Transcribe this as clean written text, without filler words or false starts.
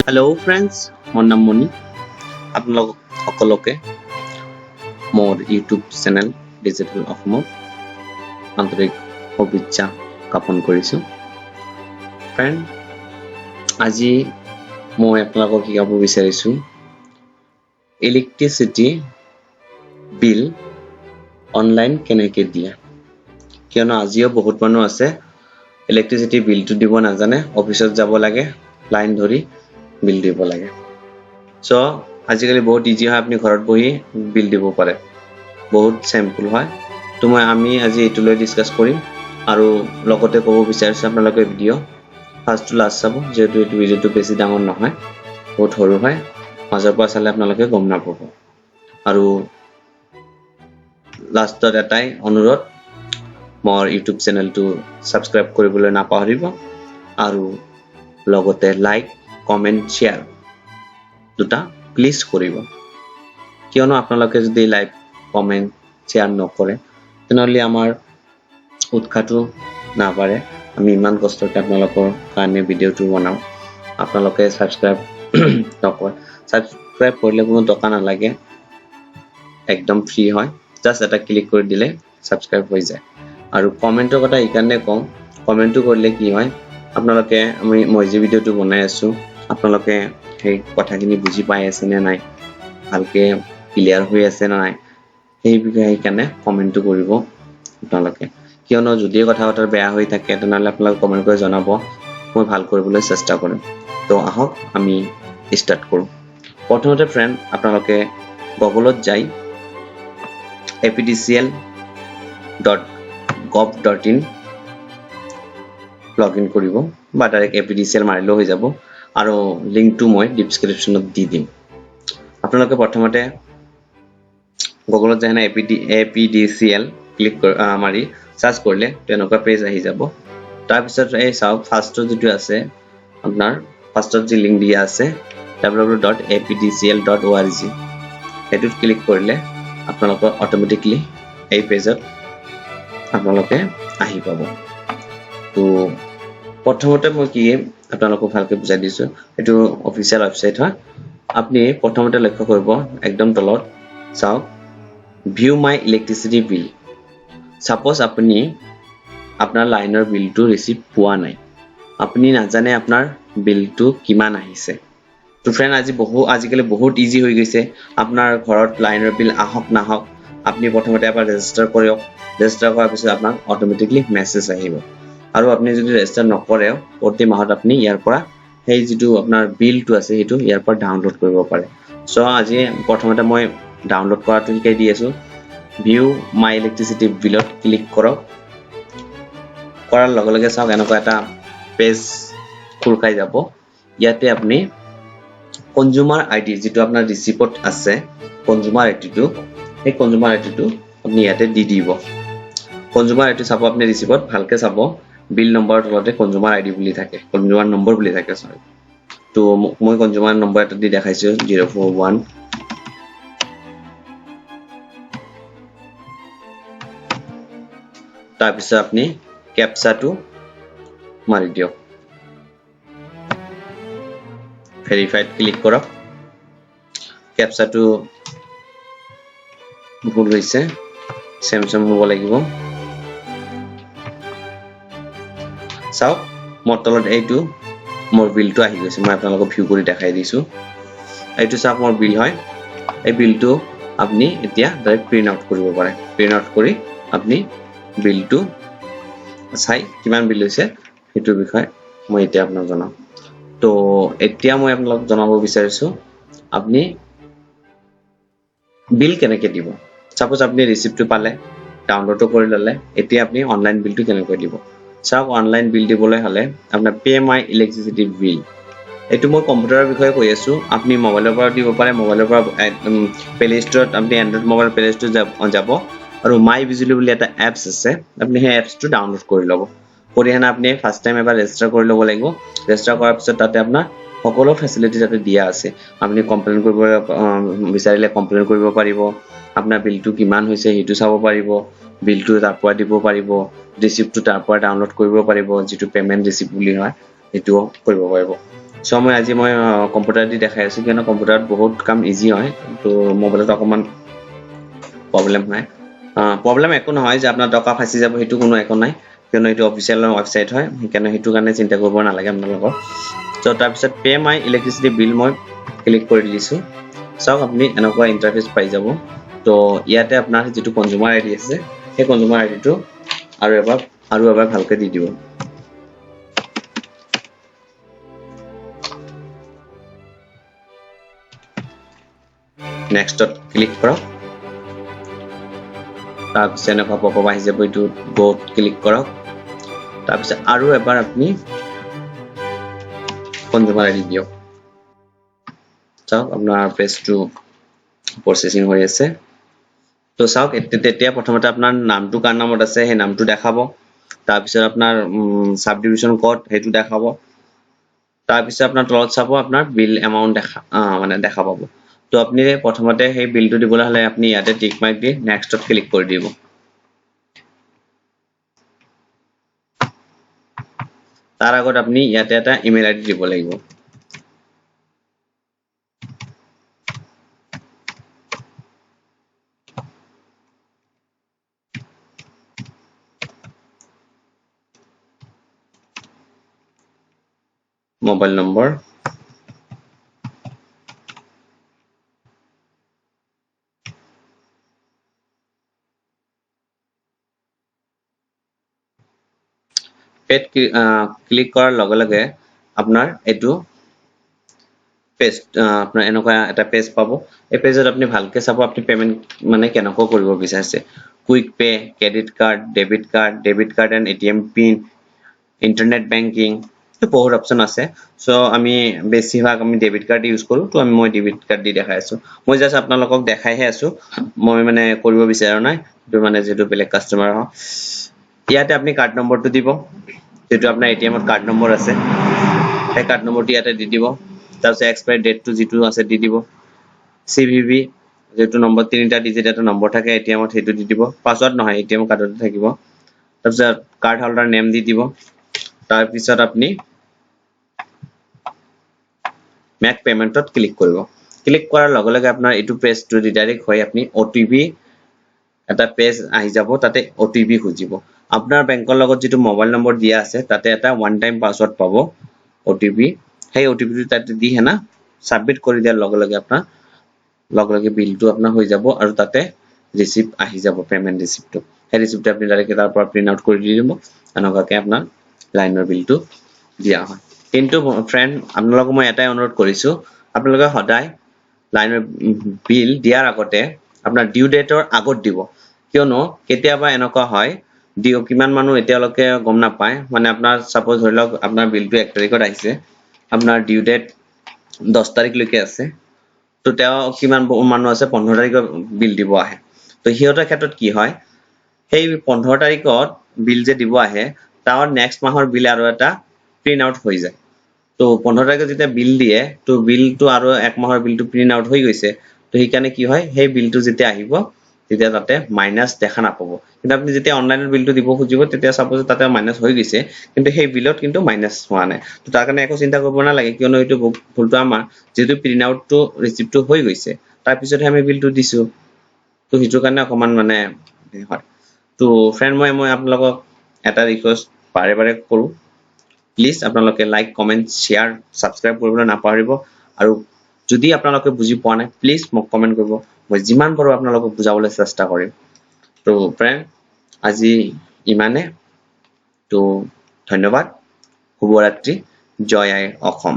Hello' friends, মোৰ নাম মণি। আপোনালোক সকলোকে মোৰ ইউটিউব চেনেল ডিজিটেল অসমত আন্তৰিক শুভেচ্ছা জ্ঞাপন কৰিছোঁ। ফ্ৰেণ্ড, আজি মই আপোনালোকক শিকাব বিচাৰিছোঁ ইলেক্ট্ৰিচিটি বিল অনলাইন কেনেকৈ দিয়ে। কিয়নো আজিও বহুত মানুহ আছে ইলেক্ট্ৰিচিটি বিলটো দিব নাজানে, অফিচত যাব লাগে, লাইন ধৰি বিল দিব লাগে। সো আজিকালি বহুত ইজি হয়, আপুনি ঘৰত বহি বিল দিব পাৰে, বহুত চিম্পল হয়। তো আমি আজি এইটো লৈ ডিসকাস কৰিম আৰু লগতে ক'ব বিচাৰিছোঁ আপোনালোকে ভিডিঅ' ফাৰ্ষ্ট টু লাষ্ট চাব, যেহেতু এইটো ভিডিঅ'টো বেছি ডাঙৰ নহয়, বহুত সৰু হয়, মাজৰ পৰা চালে আপোনালোকে গম নাপাব। আৰু লাষ্টত এটাই অনুৰোধ, মোৰ ইউটিউব চেনেলটো সাবস্ক্ৰাইব কৰিবলৈ নাপাহৰিব আৰু লগতে লাইক, কমেন্ট, শ্বেয়াৰ দুটা প্লিজ কৰিব। কিয়নো আপোনালোকে যদি লাইক, কমেন্ট, শ্বেয়াৰ নকৰে তেনেহ'লে আমাৰ উৎসাহটো নাবাঢ়ে। আমি ইমান কষ্টকৈ আপোনালোকৰ কাৰণে ভিডিঅ'টো বনাওঁ, আপোনালোকে সাবস্ক্ৰাইব নকৰে। সাবস্ক্ৰাইব কৰিলে কোনো টকা নালাগে, একদম ফ্ৰী হয়, জাষ্ট এটা ক্লিক কৰি দিলে সাবস্ক্ৰাইব হৈ যায়। আৰু কমেন্টৰ কথা এইকাৰণে কওঁ, কমেন্টটো কৰিলে কি হয়, আপোনালোকে মই যে ভিডিঅ'টো বনাই আছোঁ আপোনালোকে সেই কথাখিনি বুজি পাই আছে নে নাই, ভালকে ক্লিয়াৰ হৈ আছে নে নাই, সেই বিষয়ে সেইকাৰণে কমেন্টটো কৰিব আপোনালোকে। কিয়নো যদি কথা বতৰা বেয়া হৈ থাকে তেনেহ'লে আপোনালোকে কমেন্ট কৰি জনাব, মই ভাল কৰিবলৈ চেষ্টা কৰিম। তো আহক আমি ষ্টাৰ্ট কৰোঁ। প্ৰথমতে ফ্ৰেণ্ড, আপোনালোকে গুগলত যাই apdcl.gov.in লগ ইন কৰিব বা ডাইৰেক্ট apdcl মাৰিলেও হৈ যাব, আৰু লিংকটো মই ডিসক্ৰিপশ্যনত দি দিম। আপোনালোকে প্ৰথমতে গুগলত যাই apdcl ক্লিক মাৰি সাৰ্চ কৰিলে তেনেকুৱা পেজ আহি যাব। তাৰপিছত এই চাওক, ফাৰ্ষ্টত যিটো আছে আপোনাৰ ফাৰ্ষ্টত যি লিংক দিয়া আছে www.apdcl.org, সেইটোত ক্লিক কৰিলে আপোনালোকৰ অটোমেটিকলি এই পেজত আপোনালোকে আহি পাব। তো প্ৰথমতে মই কি আপোনালোকক ভালকৈ বুজাই দিছোঁ, এইটো অফিচিয়েল ৱেবছাইট হয়। আপুনি প্ৰথমতে লক্ষ্য কৰিব একদম তলত চাওক, ভিউ মাই ইলেক্ট্ৰিচিটি বিল। সাপোজ আপুনি আপোনাৰ লাইনৰ বিলটো ৰিচিভ পোৱা নাই, আপুনি নাজানে আপোনাৰ বিলটো কিমান আহিছে। তো ফ্ৰেণ্ড, আজিকালি বহুত ইজি হৈ গৈছে। আপোনাৰ ঘৰত লাইনৰ বিল আহক নাহক, আপুনি প্ৰথমতে এবাৰ ৰেজিষ্টাৰ কৰক, ৰেজিষ্টাৰ কৰাৰ পিছত আপোনাক অটোমেটিকলি মেছেজ আহিব। আৰু আপুনি যদি ৰেজিষ্টাৰ নকৰেও প্ৰতি মাহত আপুনি ইয়াৰ পৰা সেই যিটো আপোনাৰ বিলটো আছে সেইটো ইয়াৰ পৰা ডাউনলোড কৰিব পাৰে। সো আজি প্ৰথমতে মই ডাউনলোড কৰাটো শিকাই দি আছোঁ। ভিউ মাই ইলেক্ট্ৰিচিটি বিলত ক্লিক কৰক। কৰাৰ লগে লগে চাওক এনেকুৱা এটা পেজ খোল খাই যাব। ইয়াতে আপুনি কনজিউমাৰ আইডি যিটো আপোনাৰ ৰিচিপ্টত আছে, কনজিউমাৰ আইডিটো, সেই কনজিউমাৰ আইডিটো আপুনি ইয়াতে দি দিব। কনজিউমাৰ আইডি চাব আপুনি ৰিচিপ্টত, ভালকে চাব, বিল নম্বৰৰ তলতে কনজিউমাৰ আইডি বুলি থাকে, কনজিউমাৰ নম্বৰ বুলি থাকে, সৰি। তো মই কনজিউমাৰ নম্বৰ এটা দি দেখাইছোঁ 041। তাৰপিছত আপুনি কেপচাটো মাৰি দিয়ক, ভেৰিফাইড ক্লিক কৰক। কেপচাটো ভুল হৈছে, চেমচং হ'ব লাগিব। চাওক মোৰ তলত এইটো মোৰ বিলটো আহি গৈছে, মই আপোনালোকক ভিউ কৰি দেখাই দিছোঁ। এইটো চাওক মোৰ বিল হয়। এই বিলটো আপুনি এতিয়া ডাইৰেক্ট প্ৰিণ্ট আউট কৰিব পাৰে। প্ৰিণ্ট আউট কৰি আপুনি বিলটো চাই কিমান বিল হৈছে সেইটোৰ বিষয়ে মই এতিয়া আপোনাক জনাম। তো এতিয়া মই আপোনালোকক জনাব বিচাৰিছোঁ আপুনি বিল কেনেকৈ দিব। সাপোজ আপুনি ৰিচিপ্টটো পালে, ডাউনলোডো কৰি ল'লে, এতিয়া আপুনি অনলাইন বিলটো কেনেকৈ দিব। চাওক, অনলাইন বিল দিবলৈ হ'লে আপোনাৰ পে মাই ইলেক্ট্ৰিচিটি বিল, এইটো মই কম্পিউটাৰৰ বিষয়ে কৈ আছোঁ। আপুনি মোবাইলৰ পৰা দিব পাৰে, মোবাইলৰ পৰা প্লে ষ্টৰত আপুনি এণ্ড্ৰইড মোবাইল প্লে ষ্টৰত যাব আৰু মাই বিজুলী বুলি এটা এপছ আছে, আপুনি সেই এপছটো ডাউনলোড কৰি ল'ব। কৰি কিনে আপুনি ফাৰ্ষ্ট টাইম এবাৰ ৰেজিষ্টাৰ কৰি ল'ব লাগিব। ৰেজিষ্টাৰ কৰাৰ পিছত তাতে আপোনাৰ সকলো ফেচিলিটি তাতে দিয়া আছে। আপুনি কমপ্লেইন কৰিব বিচাৰিলে কমপ্লেইন কৰিব পাৰিব, আপোনাৰ বিলটো কিমান হৈছে সেইটো চাব পাৰিব, বিলটো তাৰ পৰা দিব পাৰিব, ৰিচিপ্টটো তাৰ পৰা ডাউনলোড কৰিব পাৰিব, যিটো পেমেণ্ট ৰিচিপ্ট বুলি হয় সেইটোও কৰিব পাৰিব। সো মই আজি মই কম্পিউটাৰ দি দেখাই আছো কিয়নো কম্পিউটাৰত বহুত কাম ইজি হয় তো মোবাইলত অকমান প্ৰবলেম হয় প্ৰবলেম একো নহয় যে আপোনাৰ টকা ফাঁচি যাব হেতু কোনো একো নাই কিয়নো এটো অফিচিয়েল ওয়েবসাইট হয় কিয়নো হেতু কাৰণে চিন্তা কৰিব নালাগে আপোনালোকৰ সো তাৰ পিছত পে মাই ইলেক্ট্ৰিসিটি বিল মই ক্লিক কৰি দিছো চাওক আপুনি এনেকুৱা ইন্টাৰফেস পাই যাব তো ইয়াতে আপোনাৰ যেটো কনজিউমাৰ আইডি আছে সেই কনজিউমাৰ আইডিটো আৰু এবাৰ ভালকৈ দি দিব নেক্সটত ক্লিক কৰক তাৰপিছত এনেকুৱা পপআপ আহি যাব এইটো গ'ত ক্লিক কৰক তাৰপিছত আৰু এবাৰ আপুনি কনজিউমাৰ আইডি দিয়ক চাওক আপোনাৰ পেজটো প্ৰসেসিং হৈ আছে তো চাওক তেতিয়া প্ৰথমতে আপোনাৰ নামটো কাৰ নামত আছে সেই নামটো দেখাব তাৰপিছত আপোনাৰ সাব ডিভিজন কোড হেতু দেখাব তাৰপিছত আপোনাৰ তলত চাব আপোনাৰ বিল এমাউন্ট দেখা পাব তো আপুনি প্ৰথমতে সেই বিলটো দিবলৈ হলে আপুনি ইয়াতে টিক মাৰ্ক দি নেক্সটত ক্লিক কৰি দিব তাৰ আগত আপুনি ইয়াতে এটা ইমেইল আইডি দিব লাগিব মোবাইল নম্বৰ পেজ ক্লিক কৰাৰ লগে লগে আপোনাৰ এটো পেজ আপোনাৰ এনেকুৱা এটা পেজ পাব এই পেজত আপুনি ভালকে চাব আপুনি পেমেন্ট মানে কেনেকৈ কৰিব বিচাৰিছে quick pay credit card debit card and ATM pin internet banking বহুত অপচন আছে সো আমি বেছিভাগ আমি ডেবিট কাৰ্ড ইউজ কৰো তো মই ডেবিট কাৰ্ড দি দেখাই আছো মই জাস্ট আপোনালোকক দেখাইহে আছো মই মানে কৰিব বিচাৰা নাই তো মানে যেটো বেলেগ কাস্টমাৰ হ ইয়াতে আপনি কাৰ্ড নম্বৰটো দিব যেটো আপোনাৰ এটিএমত কাৰ্ড নম্বৰ আছে সেই কাৰ্ড নম্বৰটো ইয়াতে দি দিব তাৰপিছত এক্সপায়াৰ ডেটটো যেটো আছে দি দিব সিভিভি যেটো নম্বৰ 3টা ডিজিট এটা নম্বৰ থাকে এটিএমত হেতু দি দিব পাসওয়াৰ্ড নহয় এটিএম কাৰ্ডতে থাকিব তাৰপিছত কাৰ্ড হোল্ডাৰ নেম দি দিব তাৰপিছত আপনি মেক পেমেন্টত ক্লিক কৰিব ক্লিক কৰাৰ লগে লগে আপোনাৰ এটো পেজটো ৰিডাইৰেক্ট হৈ আপনি ওটিপি এটা পেজ আহি যাব তাতে ওটিপি খুজিব আপোনাৰ বেংকৰ লগত যেটো মোবাইল নম্বৰ দিয়া আছে তাতে এটা ওয়ান টাইম পাসওয়াৰ্ড পাব ওটিপি সেই ওটিপিটো তাতে দি হেনা সাবমিট কৰি দিয়াৰ লগে লগে বিলটো আপোনাৰ হৈ যাব আৰু তাতে ৰিসিপ্ট আহি যাব পেমেন্ট ৰিসিপ্টটো সেই ৰিসিপ্টটো আপুনি ডাইৰেক্ট তাৰ পৰা প্ৰিন্ট আউট কৰি দি দিব এনেকুৱাকৈ আপোনাৰ লাইনৰ বিলটো দিয়া হয় কিন্তু ফ্ৰেন্ড আপোনালোকক মই এটাই অনুৰোধ কৰিছো আপোনালোকে সদায় লাইনৰ বিল দিয়াৰ আগতে আপোনাৰ ডিউ ডেটৰ আগত দিব কিয়নো কেতিয়াবা এনেকুৱা হয় ডিউ কিমান মানুহ এতিয়ালৈকে গম নাপায় মানে আপোনাৰ সাপোজ ধৰি লওক আপোনাৰ বিলটো 1 তাৰিখত আহিছে আপোনাৰ ডিউ ডেট 10 তাৰিখ লৈকে আছে তো তেও কিমান মানুহ আছে 15 তাৰিখত বিল দিব আহে তো হিয়তৰ ক্ষেত্ৰত কি হয় সেই 15 তাৰিখত বিল যে দিব আহে তাৰ নেক্সট মাহৰ বিল আৰু এটা প্ৰিন্ট আউট হৈ যায় তো 15 তাৰিখত যেতিয়া বিল দিয়ে তো বিলটো আৰু এক মাহৰ বিলটো প্ৰিন্ট আউট হৈ গৈছে তো হিকানে কি হয় সেই বিলটো যেতিয়া আহিব তেতিয়া তাতে মাইনাস দেখা নাপাব কিন্তু আপনি যেতিয়া অনলাইনৰ বিলটো দিব খুজিব তেতিয়া সাপোজ তাতে মাইনাস হৈ গৈছে কিন্তু সেই বিলত কিন্তু মাইনাস হোৱা নাই তো তাৰ কাৰণে একো চিন্তা কৰিব নালাগে কিয়নো এটো ভুলটো আমাৰ যেটো প্ৰিন্ট আউটটো ৰিসিপ্টটো হৈ গৈছে তাৰ পিছতহে আমি বিলটো দিছো তো হিটো কাৰণে অকমান মানে হয় তো ফ্ৰেন্ড মই আপোনালোকক এটা ৰিকুৱেষ্ট বাৰে কৰো প্লিজ আপোনালোকে লাইক কমেন্ট শেয়াৰ সাবস্ক্ৰাইব কৰিবলৈ নাপাহৰিব আৰু যদি আপোনালোকে বুজি পোৱা নাই প্লিজ মোক কমেন্ট কৰিব মই যিমান পাৰো আপোনালোকক বুজাবলৈ চেষ্টা কৰিম তো ফ্ৰেন্ড আজি ইমানে তো ধন্যবাদ শুভৰাত্ৰি জয় আই অসম